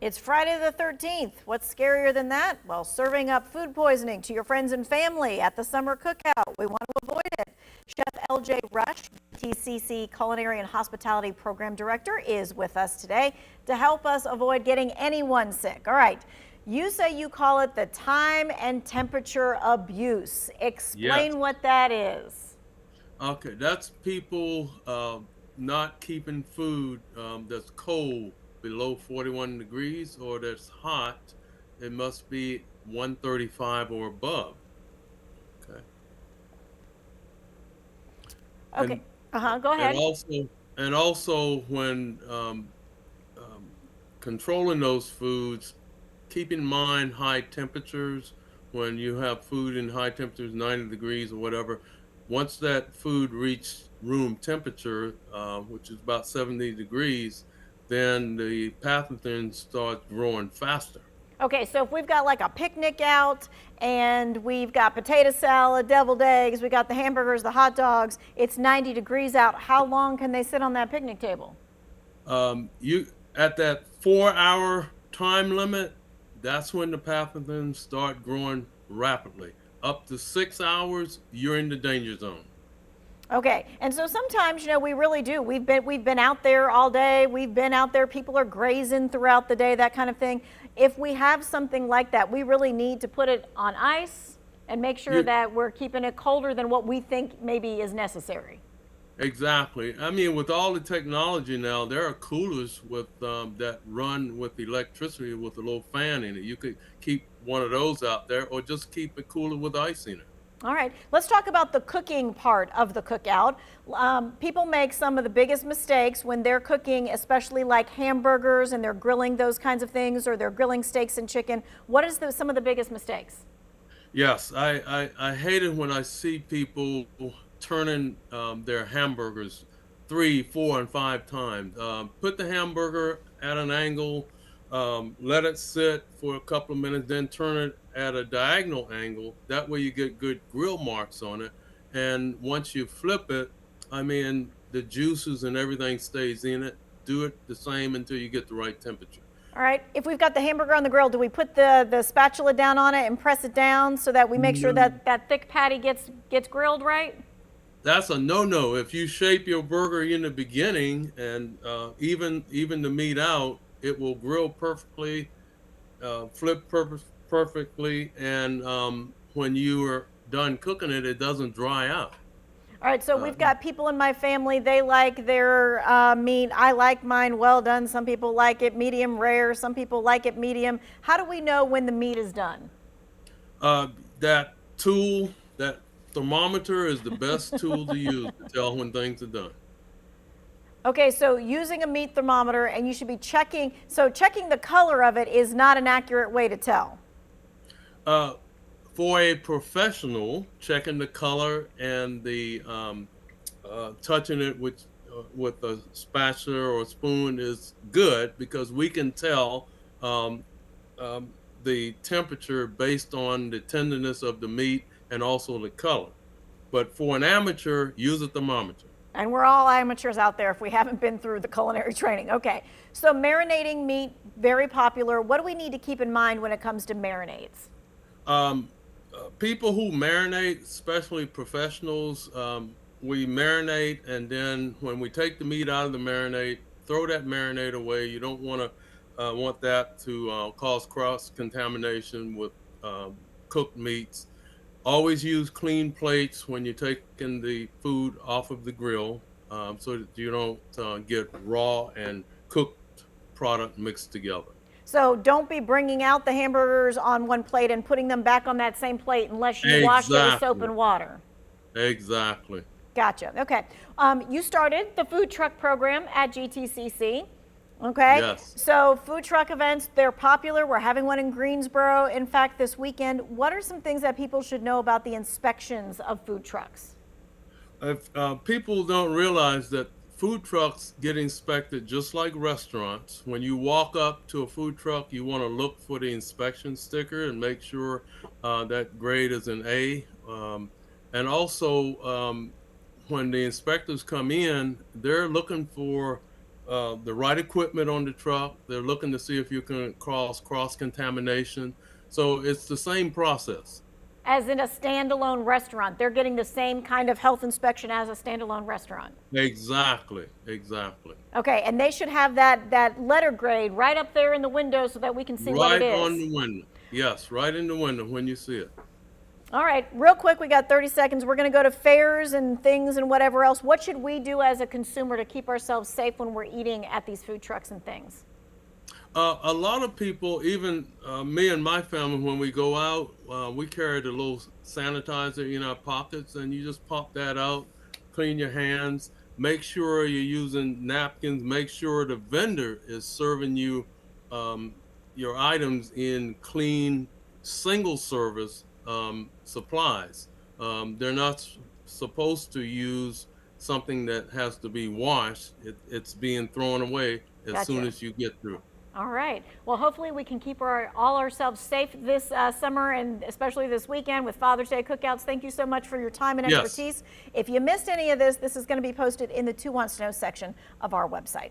It's Friday the 13th. What's scarier than that? Well, serving up food poisoning to your friends and family at the summer cookout. We want to avoid it. Chef LJ Rush, TCC Culinary and Hospitality Program Director, is with us today to help us avoid getting anyone sick. All right. You say you call it the time and temperature abuse. Yes. Explain what that is. Okay, that's people not keeping food that's cold below 41 degrees or that's hot. It must be 135 or above. Okay. Okay. And Go and ahead. also when um, controlling those foods, keep in mind high temperatures. When you have food in high temperatures, 90 degrees or whatever, once that food reaches room temperature, which is about 70 degrees, then the pathogens start growing faster. Okay, so if we've got like a picnic out and we've got potato salad, deviled eggs, we got the hamburgers, the hot dogs, it's 90 degrees out, how long can they sit on that picnic table? You at that 4 hour time limit, that's when the pathogens start growing rapidly. Up to 6 hours, you're in the danger zone. Okay, and so sometimes, we really do. We've been out there all day. We've been out there. People are grazing throughout the day, that kind of thing. If we have something like that, we really need to put it on ice and make sure You that we're keeping it colder than what we think maybe is necessary. Exactly. I mean, with all the technology now, there are coolers with that run with electricity with a little fan in it. You could keep one of those out there, or just keep it cooler with ice in it. All right, let's talk about the cooking part of the cookout. People make some of the biggest mistakes when they're cooking, especially like hamburgers and they're grilling those kinds of things, or they're grilling steaks and chicken. What is some of the biggest mistakes? Yes, I hate it when I see people turning their hamburgers 3, 4, and 5 times. Put the hamburger at an angle, let it sit for a couple of minutes, then turn it at a diagonal angle. That way you get good grill marks on it. And once you flip it, I mean, the juices and everything stays in it. Do it the same until you get the right temperature. All right, if we've got the hamburger on the grill, do we put the spatula down on it and press it down so that we make sure No. that that thick patty gets grilled right? That's a no-no. If you shape your burger in the beginning and even the meat out, it will grill perfectly, perfectly, and when you are done cooking it, it doesn't dry out. All right, so Uh, we've got people in my family, they like their meat. I like mine well done. Some people like it medium rare. Some people like it medium. How do we know when the meat is done? uh, that tool, that thermometer, is the best tool to use to tell when things are done. Okay, so using a meat thermometer, and you should be checking. So checking the color of it is not an accurate way to tell. Uh, for a professional, checking the color and the touching it with a spatula or a spoon is good because we can tell um, um, the temperature based on the tenderness of the meat and also the color. But for an amateur, use a thermometer. And we're all amateurs out there if we haven't been through the culinary training. Okay, so marinating meat, very popular. What do we need to keep in mind when it comes to marinades? Um, People who marinate, especially professionals, we marinate, and then when we take the meat out of the marinade, throw that marinade away. You don't want that to cause cross contamination with cooked meats. Always use clean plates when you're taking the food off of the grill, so that you don't get raw and cooked product mixed together. So don't be bringing out the hamburgers on one plate and putting them back on that same plate unless you wash it with soap Exactly. and water. Exactly. Gotcha. Okay. You started the food truck program at GTCC. Okay. Yes. So food truck events, they're popular. We're having one in Greensboro, in fact, this weekend. What are some things that people should know about the inspections of food trucks? If people don't realize that food trucks get inspected just like restaurants. When you walk up to a food truck, you want to look for the inspection sticker and make sure that grade is an A. And also, when the inspectors come in, they're looking for the right equipment on the truck. They're looking to see if you can cross contamination. So it's the same process. As in a standalone restaurant, they're getting the same kind of health inspection as a standalone restaurant. Exactly, exactly. Okay, and they should have that letter grade right up there in the window so that we can see what Right it is. on the window. Yes, right in the window when you see it. All right, real quick, we got 30 seconds. We're going to go to fairs and things and whatever else. What should we do as a consumer to keep ourselves safe when we're eating at these food trucks and things? A lot of people, even me and my family, when we go out, we carry the little sanitizer in our pockets, and you just pop that out, clean your hands, make sure you're using napkins, make sure the vendor is serving you your items in clean, single service supplies. They're not supposed to use something that has to be washed. It's being thrown away as soon as you get through. All right. Well, hopefully we can keep all ourselves safe this summer and especially this weekend with Father's Day cookouts. Thank you so much for your time and expertise. If you missed any of this, this is going to be posted in the Who Wants to Know section of our website.